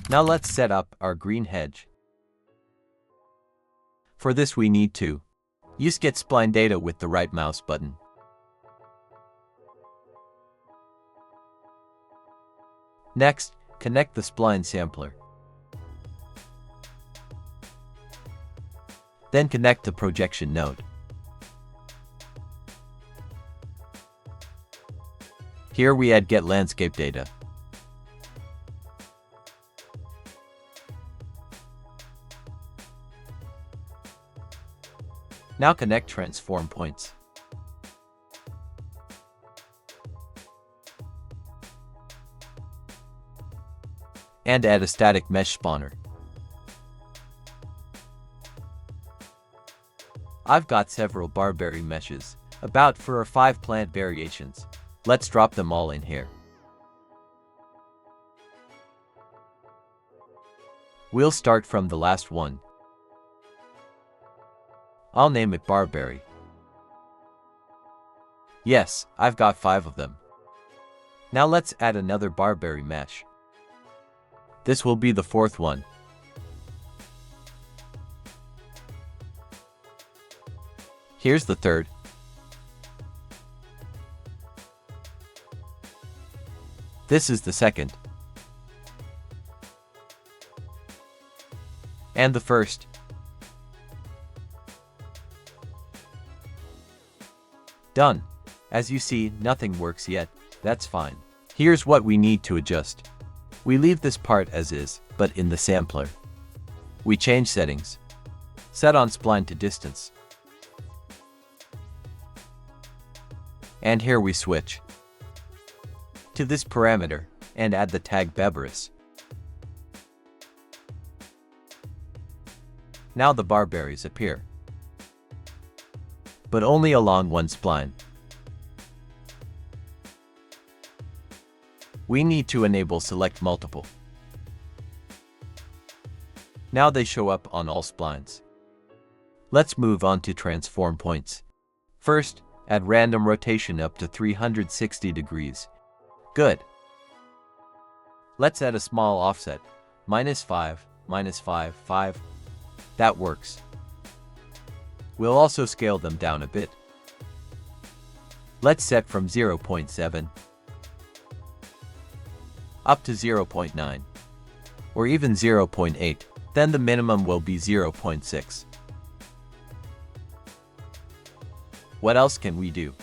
Now let's set up our green hedge. For this we need to use Get Spline Data with the right mouse button. Next, connect the spline sampler. Then connect the projection node. Here we add Get Landscape Data. Now connect transform points. And add a static mesh spawner. I've got several barberry meshes, about 4 or 5 plant variations. Let's drop them all in here. We'll start from the last one. I'll name it Barberry. Yes, I've got 5 of them. Now let's add another Barberry mesh. This will be the 4th one. Here's the 3rd. This is the 2nd. And the 1st. Done. As you see, nothing works yet. That's fine. Here's what we need to adjust. We leave this part as is, but in the sampler. We change settings. Set on spline to distance. And here we switch to this parameter and add the tag Beberus. Now the barberries appear, but only along one spline. We need to enable Select Multiple. Now they show up on all splines. Let's move on to transform points. First, add random rotation up to 360 degrees. Good. Let's add a small offset, -5, -5, 5. That works. We'll also scale them down a bit. Let's set from 0.7 up to 0.9, or even 0.8, then the minimum will be 0.6. What else can we do?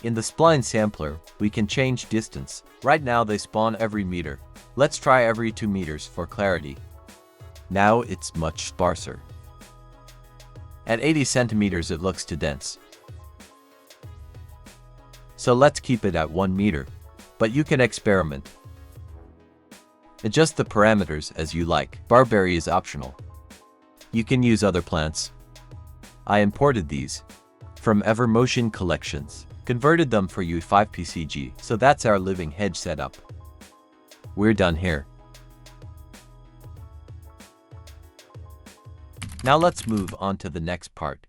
In the spline sampler, we can change distance. Right now they spawn every meter. Let's try every 2 meters for clarity. Now it's much sparser. At 80 centimeters it looks too dense. So let's keep it at 1 meter, but you can experiment. Adjust the parameters as you like. Barberry is optional. You can use other plants. I imported these from Evermotion collections, converted them for UE5 PCG, so that's our living hedge setup. We're done here. Now let's move on to the next part.